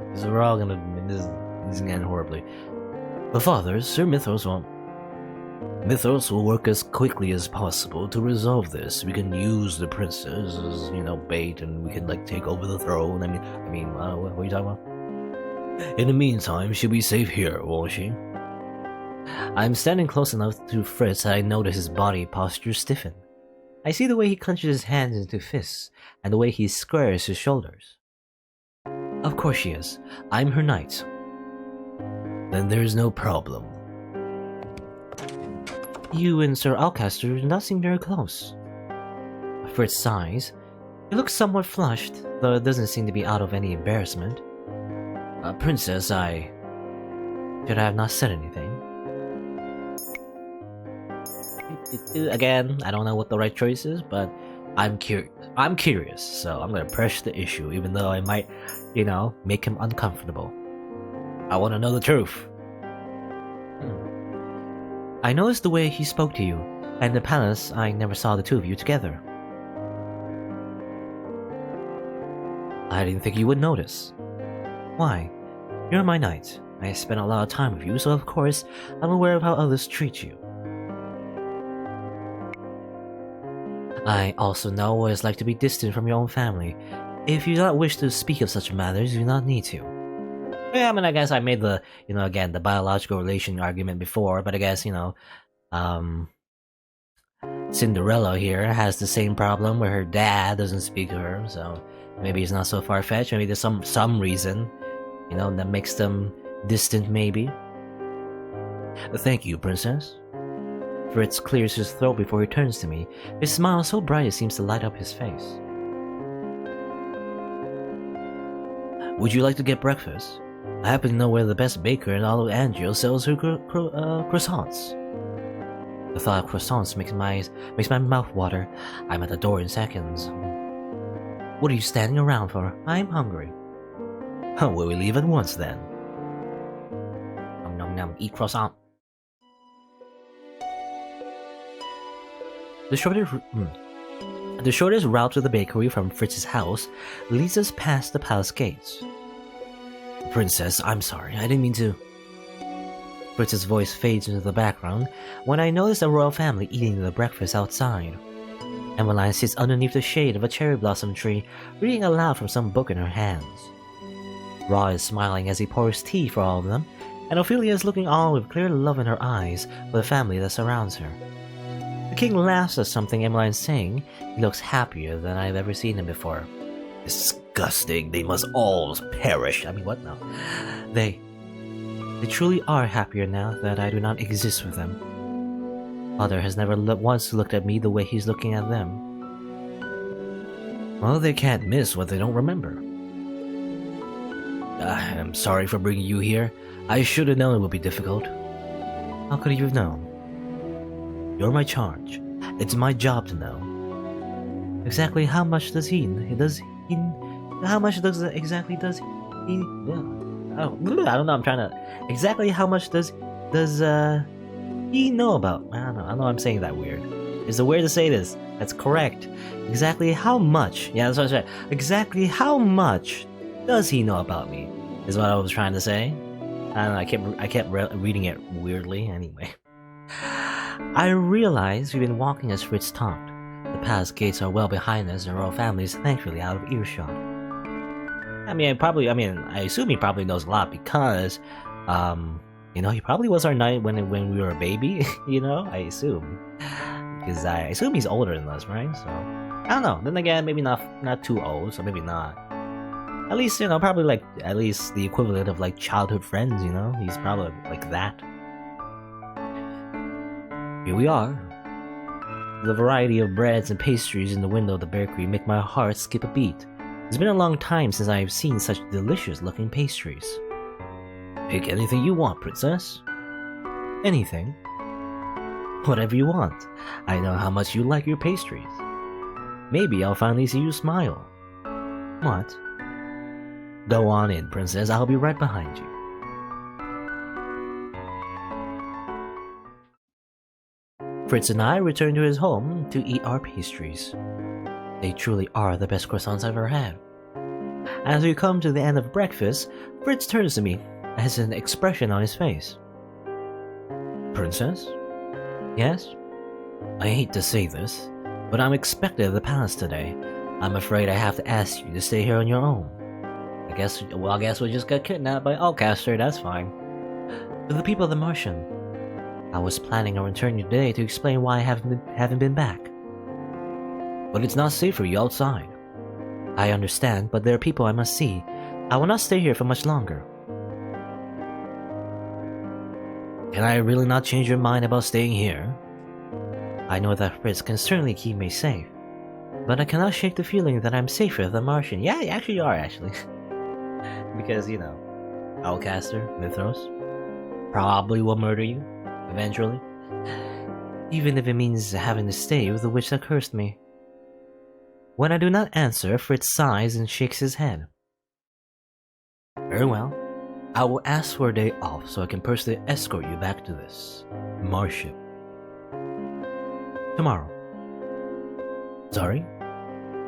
Because we're all gonna. This is gonna end horribly. But father, Sir Mythros won't. Mythros will work as quickly as possible to resolve this. We can use the princess as, bait, and we can take over the throne. What are you talking about? In the meantime, she'll be safe here, won't she? I'm standing close enough to Fritz that I notice his body posture stiffen. I see the way he clenches his hands into fists, and the way he squares his shoulders. Of course she is. I'm her knight. Then there's no problem. You and Sir Alcaster do not seem very close. Fritz sighs. He looks somewhat flushed, though it doesn't seem to be out of any embarrassment. Princess, should I have not said anything? Again, I don't know what the right choice is, but I'm curious, so I'm gonna press the issue, even though I might, make him uncomfortable. I want to know the truth. I noticed the way he spoke to you, and in the palace I never saw the two of you together. I didn't think you would notice. Why? You're my knight. I spent a lot of time with you, so of course I'm aware of how others treat you. I also know what it's like to be distant from your own family. If you do not wish to speak of such matters, you do not need to. Yeah, I guess I made the, again, the biological relation argument before, but I guess, Cinderella here has the same problem where her dad doesn't speak to her, so maybe it's not so far-fetched. Maybe there's some reason, that makes them distant, maybe. Thank you, princess. Fritz clears his throat before he turns to me. His smile so bright it seems to light up his face. Would you like to get breakfast? I happen to know where the best baker in all of Angel sells her croissants. The thought of croissants makes my mouth water. I'm at the door in seconds. What are you standing around for? I'm hungry. Will we leave at once then? Nom nom nom, eat croissant. The shortest route to the bakery from Fritz's house leads us past the palace gates. Princess, I'm sorry, I didn't mean to. Fritz's voice fades into the background when I notice the royal family eating their breakfast outside. Emmeline sits underneath the shade of a cherry blossom tree, reading aloud from some book in her hands. Ra is smiling as he pours tea for all of them, and Ophelia is looking on with clear love in her eyes for the family that surrounds her. The king laughs at something Emmeline's saying. He looks happier than I've ever seen him before. Disgusting, they must all perish. What now? They truly are happier now that I do not exist with them. Father has never once looked at me the way he's looking at them. Well, they can't miss what they don't remember. I'm sorry for bringing you here. I should have known it would be difficult. How could you have known? You're my charge. It's my job to know. Exactly how much does he? How much does exactly does he? I don't know. I'm trying to. Exactly how much does he know about? I don't know. I know I'm saying that weird. It's a weird to say this. That's correct. Exactly how much? Yeah, that's what I said. Exactly how much does he know about me? Is what I was trying to say. I don't know. I kept reading it weirdly. Anyway. I realize we've been walking as Fritz talked. The palace gates are well behind us, and royal family is thankfully out of earshot. I assume he probably knows a lot because, he probably was our knight when we were a baby. I assume, because I assume he's older than us, right? So I don't know. Then again, maybe not too old, so maybe not. At least probably at least the equivalent of childhood friends. He's probably like that. Here we are. The variety of breads and pastries in the window of the bakery make my heart skip a beat. It's been a long time since I have seen such delicious-looking pastries. Pick anything you want, princess. Anything? Whatever you want. I know how much you like your pastries. Maybe I'll finally see you smile. What? Go on in, princess. I'll be right behind you. Fritz and I return to his home to eat our pastries. They truly are the best croissants I've ever had. As we come to the end of breakfast, Fritz turns to me, has an expression on his face. Princess? Yes? I hate to say this, but I'm expected at the palace today. I'm afraid I have to ask you to stay here on your own. I guess we'll just get kidnapped by Allcaster, that's fine. To the people of the Martian, I was planning on returning today to explain why I haven't been back. But it's not safe for you outside. I understand, but there are people I must see. I will not stay here for much longer. Can I really not change your mind about staying here? I know that Fritz can certainly keep me safe, but I cannot shake the feeling that I'm safer than Martian. Yeah, actually you are, actually. Because, you know, Allcaster, Mythros, probably will murder you, eventually. Even if it means having to stay with the witch that cursed me. When I do not answer, Fritz sighs and shakes his head. Very well. I will ask for a day off so I can personally escort you back to this Marship. Tomorrow. Sorry?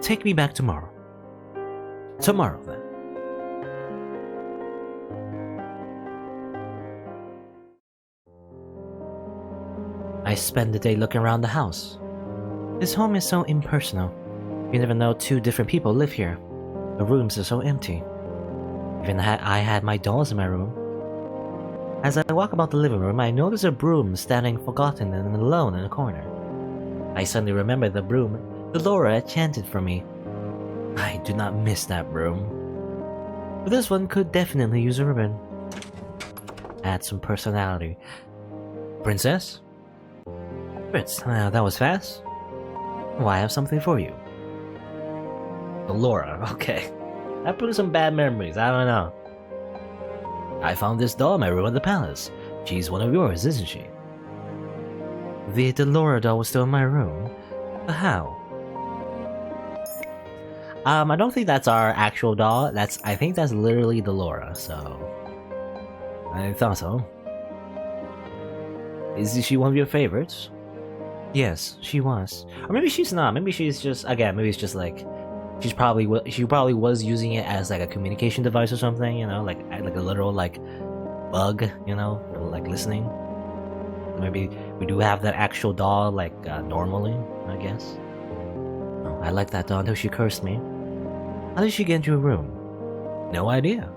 Take me back tomorrow. Tomorrow, then. I spend the day looking around the house. This home is so impersonal. You never know two different people live here. The rooms are so empty. Even I had my dolls in my room. As I walk about the living room, I notice a broom standing forgotten and alone in a corner. I suddenly remember the broom Laura chanted for me. I do not miss that broom. But this one could definitely use a ribbon. Add some personality. Princess? Fritz, that was fast. Well, I have something for you. Laura, okay. That brings some bad memories, I don't know. I found this doll in my room at the palace. She's one of yours, isn't she? The Laura doll was still in my room? But how? I don't think that's our actual doll. I think that's literally the Laura, so... I thought so. Is she one of your favorites? Yes, she was. Or maybe she's not. Maybe she's just... Again, maybe it's just like... She probably was using it as like a communication device or something, you know, like a literal like bug, you know, for like listening. Maybe we do have that actual doll like normally, I guess. Oh, I like that doll until she cursed me. How did she get into your room? No idea.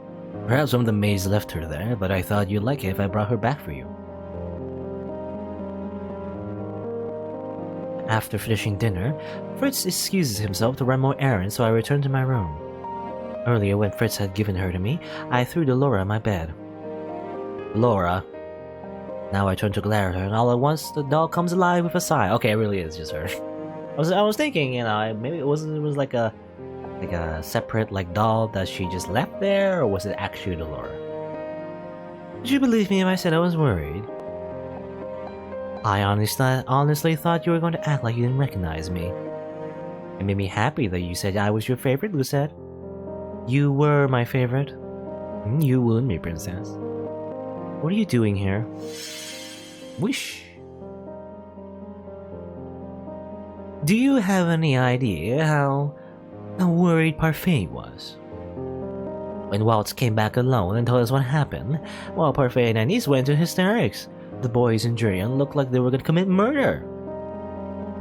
Perhaps one of the maids left her there, but I thought you'd like it if I brought her back for you. After finishing dinner, Fritz excuses himself to run more errands, so I return to my room. Earlier, when Fritz had given her to me, I threw the Laura in my bed. Laura. Now I turn to glare at her, and all at once the doll comes alive with a sigh. Okay, it really is just her. I was thinking, you know, maybe it was like a separate like doll that she just left there, or was it actually the Laura? Did you believe me if I said I was worried? I honestly thought you were going to act like you didn't recognize me. It made me happy that you said I was your favorite, Lucette. You were my favorite. You wound me, princess. What are you doing here? Wish. Do you have any idea how worried Parfait was? When Waltz came back alone and told us what happened, while Parfait and Anise went into hysterics. The boys in Jurian looked like they were going to commit murder.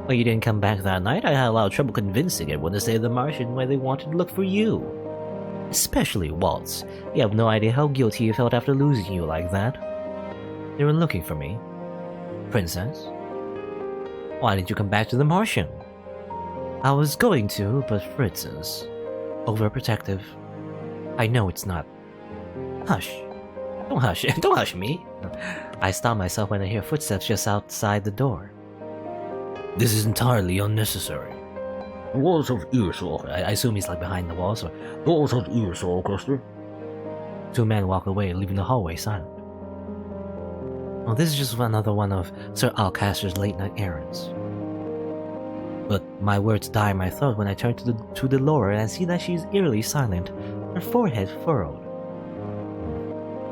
Well, you didn't come back that night. I had a lot of trouble convincing everyone to save the Martian when they wanted to look for you. Especially Waltz. You have no idea how guilty you felt after losing you like that. They were looking for me. Princess? Why didn't you come back to the Martian? I was going to, but Fritz is overprotective. I know it's not. Hush. Don't hush. Don't hush me. I stop myself when I hear footsteps just outside the door. This is entirely unnecessary. The walls of earsaw. I assume he's like behind the walls. So. The walls of earsaw, Custer. Two men walk away, leaving the hallway silent. Well, this is just another one of Sir Allcaster's late-night errands. But my words die in my throat when I turn to the Laura and I see that she is eerily silent, her forehead furrowed.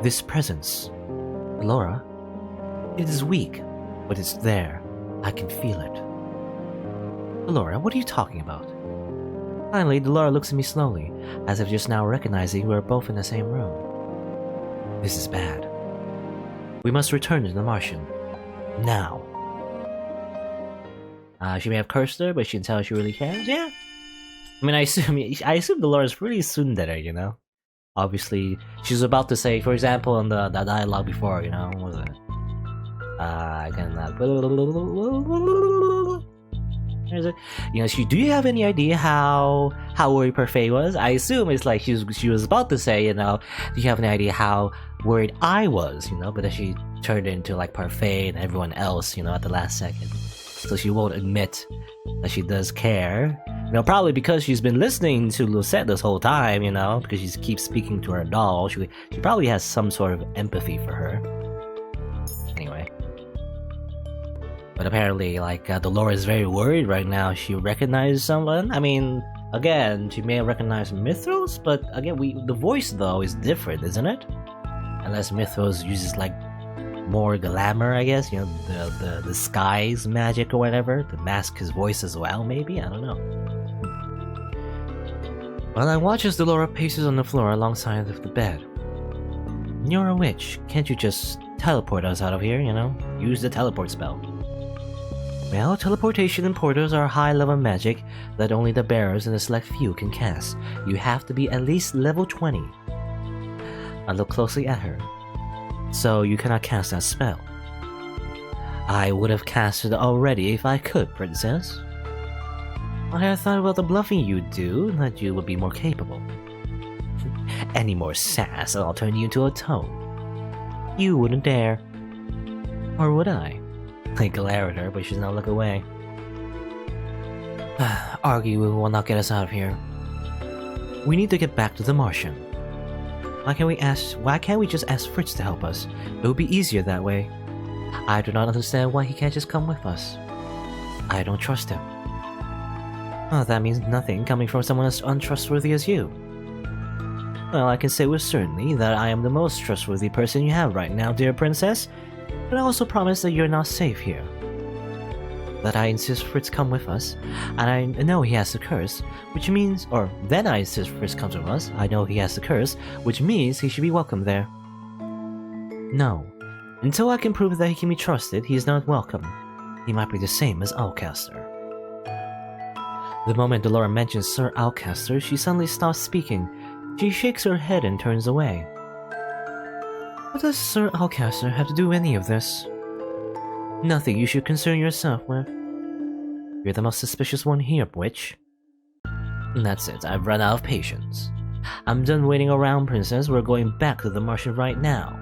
This presence, Laura, it is weak, but it's there. I can feel it. Laura, what are you talking about? Finally, Delora looks at me slowly, as if just now recognizing we're both in the same room. This is bad. We must return to the Martian. Now. She may have cursed her, but she can tell she really cares. Yeah. I mean, I assume Delora's pretty tsundere, you know? Obviously, she's about to say, for example, in the dialogue before, you know, what was it? I cannot. You know, do you have any idea how worried Parfait was? I assume it's like she was about to say, you know, do you have any idea how worried I was, you know? But then she turned into like Parfait and everyone else, you know, at the last second. So she won't admit that she does care. You know, probably because she's been listening to Lucette this whole time, you know, because she keeps speaking to her doll. She probably has some sort of empathy for her. Anyway. But apparently, like, Delora is very worried right now. She recognizes someone. I mean, again, she may have recognized Mithros, but again, the voice, though, is different, isn't it? Unless Mithros uses, like, more glamour, I guess, you know, the sky's magic or whatever, to mask his voice as well, maybe? I don't know. While I watch as Delora paces on the floor alongside of the bed. You're a witch. Can't you just teleport us out of here, you know? Use the teleport spell. Well, teleportation and portals are high-level magic that only the bearers and a select few can cast. You have to be at least level 20. I look closely at her. So you cannot cast that spell. I would have cast it already if I could, princess. I had thought about the bluffing you'd do, that you would be more capable. Any more sass and I'll turn you into a toad. You wouldn't dare. Or would I? I glare at her, but she does not look away. Arguing will not get us out of here. We need to get back to the Martian. Why can't we just ask Fritz to help us? It would be easier that way. I do not understand why he can't just come with us. I don't trust him. Oh, that means nothing coming from someone as untrustworthy as you. Well, I can say with certainty that I am the most trustworthy person you have right now, dear princess. But I also promise that you're not safe here. That I insist Fritz come with us, and I know he has the curse, which means, or then I insist Fritz comes with us, I know he has the curse, which means he should be welcome there. No. Until I can prove that he can be trusted, he is not welcome. He might be the same as Alcaster. The moment Delora mentions Sir Alcaster, she suddenly stops speaking. She shakes her head and turns away. What does Sir Alcaster have to do with any of this? Nothing you should concern yourself with. You're the most suspicious one here, witch. That's it, I've run out of patience. I'm done waiting around, princess. We're going back to the Martian right now.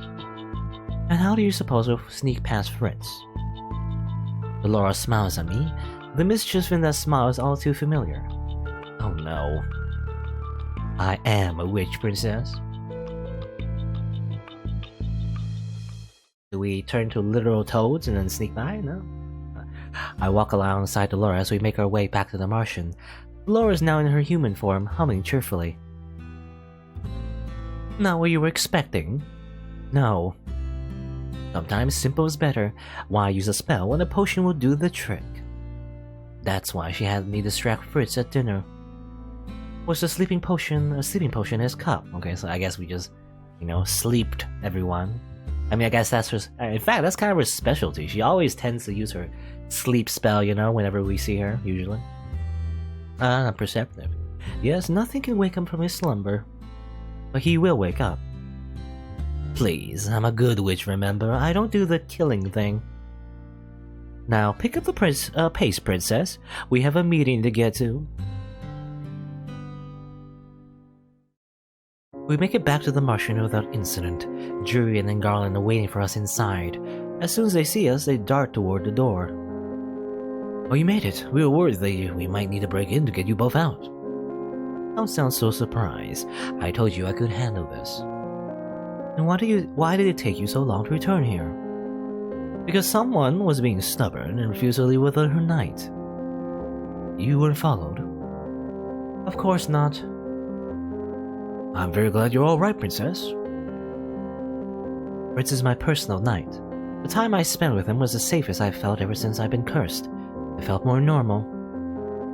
And how do you suppose we'll sneak past Fritz? Delora smiles at me. The mischief in that smile is all too familiar. Oh no. I am a witch, princess. Do we turn to literal toads and then sneak by? No. I walk alongside Delora as we make our way back to the Martian. Delora is now in her human form, humming cheerfully. Not what you were expecting? No. Sometimes simple is better. Why use a spell when a potion will do the trick? That's why she had me distract Fritz at dinner. Was a sleeping potion in his cup? Okay, so I guess we just, you know, sleeped everyone. I mean, I guess that's her. In fact, that's kind of her specialty. She always tends to use her sleep spell, you know, whenever we see her, usually. Not perceptive. Yes, nothing can wake him from his slumber. But he will wake up. Please, I'm a good witch, remember? I don't do the killing thing. Now, pick up the pace, princess. We have a meeting to get to. We make it back to the Martian without incident. Jurian and Garland are waiting for us inside. As soon as they see us, they dart toward the door. Oh, you made it. We were worried that we might need to break in to get you both out. Don't sound so surprised. I told you I could handle this. And why did it take you so long to return here? Because someone was being stubborn and refused to leave with her knight. You weren't followed? Of course not. I'm very glad you're alright, princess. Fritz is my personal knight. The time I spent with him was the safest I've felt ever since I've been cursed. I felt more normal.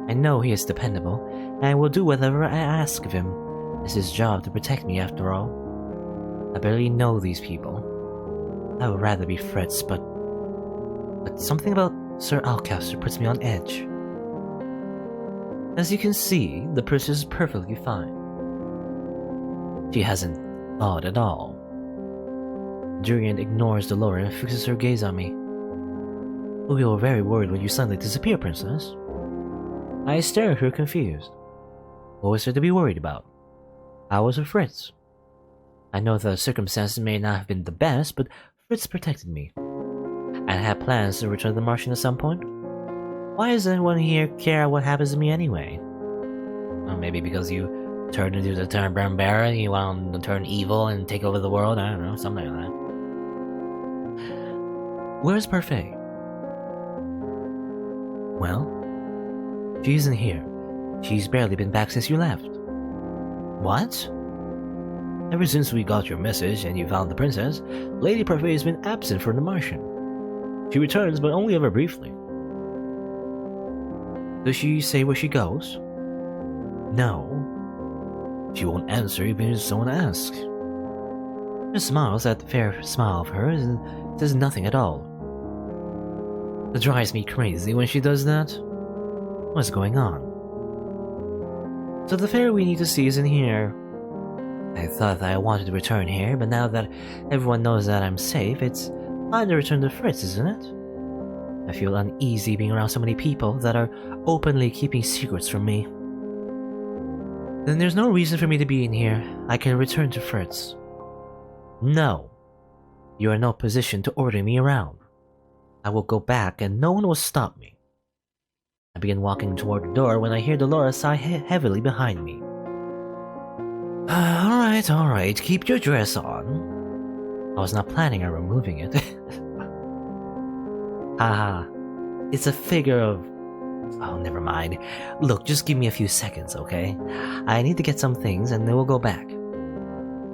I know he is dependable, and will do whatever I ask of him. It's his job to protect me after all. I barely know these people. I would rather be Fritz, but something about Sir Alcaster puts me on edge. As you can see, the princess is perfectly fine. She hasn't thought at all. Durian ignores Dolores and fixes her gaze on me. "Oh, you were very worried when you suddenly disappeared, princess." I stare at her confused. What was there to be worried about? I was with Fritz. I know the circumstances may not have been the best, but Fritz protected me. I had plans to return to the Martian at some point. Why does anyone here care what happens to me anyway? Well, maybe because you turned into the tavern baron, you want to turn evil and take over the world, I don't know, something like that. Where's Parfait? Well, she isn't here. She's barely been back since you left. What? Ever since we got your message and you found the princess, Lady Parfait has been absent from the Martian. She returns, but only ever briefly. Does she say where she goes? No. She won't answer even if someone asks. She smiles that fair smile of hers and says nothing at all. It drives me crazy when she does that. What's going on? So the fairy we need to see isn't here. I thought that I wanted to return here, but now that everyone knows that I'm safe, it's time to return to Fritz, isn't it? I feel uneasy being around so many people that are openly keeping secrets from me. Then there's no reason for me to be in here. I can return to Fritz. No. You are in no position to order me around. I will go back and no one will stop me. I begin walking toward the door when I hear Dolores sigh heavily behind me. Alright, keep your dress on. I was not planning on removing it. Haha, it's a figure of... Oh, never mind. Look, just give me a few seconds, okay? I need to get some things and then we'll go back.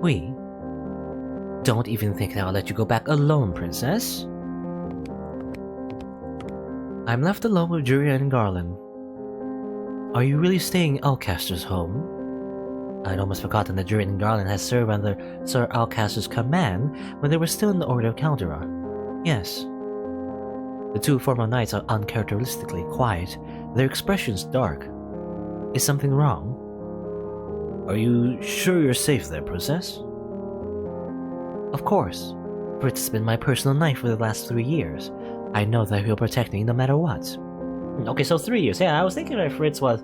We? Don't even think that I'll let you go back alone, princess. I'm left alone with Juria and Garland. Are you really staying in Alcaster's home? I'd almost forgotten that Juria and Garland had served under Sir Alcaster's command when they were still in the Order of Caldera. Yes. The two former knights are uncharacteristically quiet, their expressions dark. Is something wrong? Are you sure you're safe there, princess? Of course. Fritz has been my personal knight for the last 3 years. I know that he'll protect me no matter what. Okay, so 3 years. Yeah, I was thinking that Fritz was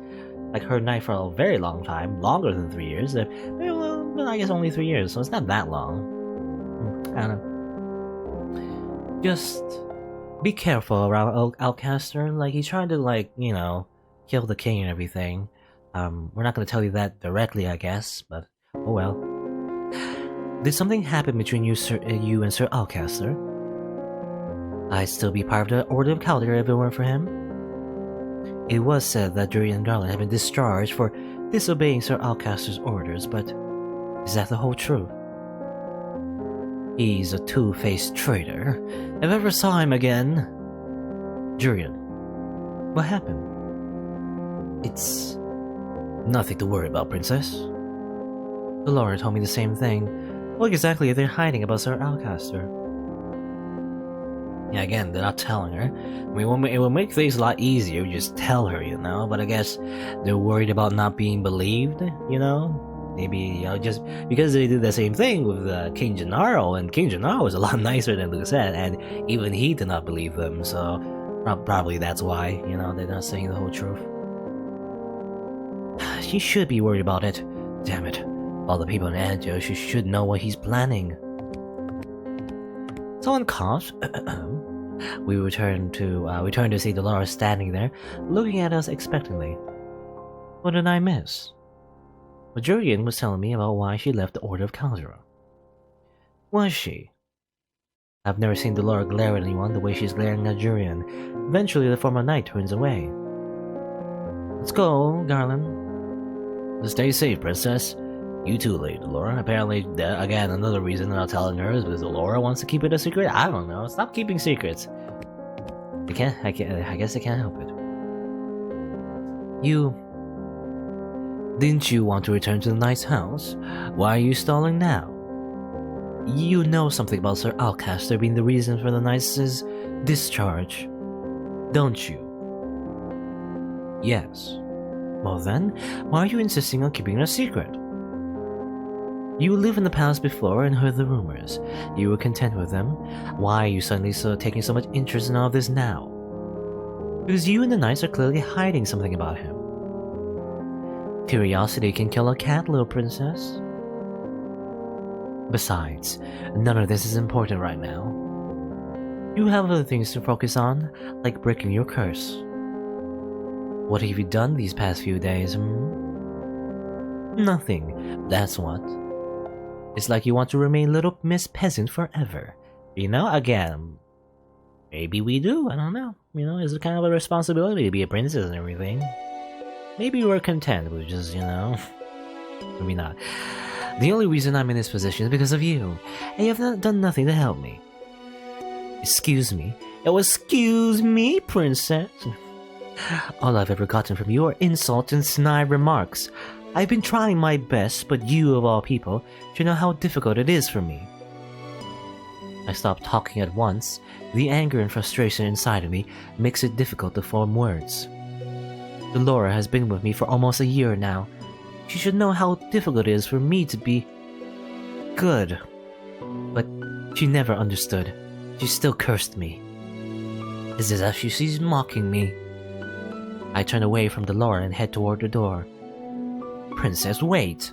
like her knight for a very long time, longer than 3 years. Well, I guess only 3 years, so it's not that long. I don't know. Just be careful around Alcaster. Like, he's trying to, like, you know, kill the king and everything. We're not going to tell you that directly, I guess, but oh well. Did something happen between you and Sir Alcaster? I'd still be part of the Order of Caldera if it weren't for him. It was said that Juria and Garland had been discharged for disobeying Sir Alcaster's orders, but is that the whole truth? He's a two-faced traitor. If I ever saw him again... Julian, what happened? It's nothing to worry about, princess. Dolores told me the same thing. What exactly are they hiding about Sir Alcaster? Yeah, again, they're not telling her. I mean, it will make things a lot easier if you just tell her, you know? But I guess they're worried about not being believed, you know? Maybe, you know, just because they did the same thing with King Gennaro, and King Gennaro was a lot nicer than Lucette, and even he did not believe them, so probably that's why, you know, they're not saying the whole truth. She should be worried about it. Damn it. All the people in Anjo, she should know what he's planning. Someone coughed. We returned to see Dolores standing there, looking at us expectantly. What did I miss? Well, Julian was telling me about why she left the Order of Caldera. Was she? I've never seen Dolores glare at anyone the way she's glaring at Julian. Eventually, the former knight turns away. Let's go, Garland. Stay safe, princess. You too, Lady Dolores. Apparently, again, another reason they're not telling her is because Dolores wants to keep it a secret. I don't know. Stop keeping secrets. I guess I can't help it. Didn't you want to return to the knight's house? Why are you stalling now? You know something about Sir Alcaster being the reason for the knight's discharge, don't you? Yes. Well then, why are you insisting on keeping it a secret? You lived in the palace before and heard the rumors. You were content with them. Why are you suddenly taking so much interest in all of this now? Because you and the knights are clearly hiding something about him. Curiosity can kill a cat, little princess. Besides, none of this is important right now. You have other things to focus on, like breaking your curse. What have you done these past few days, Nothing, that's what. It's like you want to remain Little Miss Peasant forever. You know, again, maybe we do, I don't know. You know, it's kind of a responsibility to be a princess and everything. Maybe we're content with just, you know, maybe not. The only reason I'm in this position is because of you, and you have not done nothing to help me. Excuse me? Oh, excuse me, princess? All I've ever gotten from you are insults and snide remarks. I've been trying my best, but you, of all people, should know how difficult it is for me. I stopped talking at once. The anger and frustration inside of me makes it difficult to form words. Delora has been with me for almost a year now. She should know how difficult it is for me to be good. But she never understood. She still cursed me. It's as if she's mocking me. I turn away from Delora and head toward the door. Princess, wait!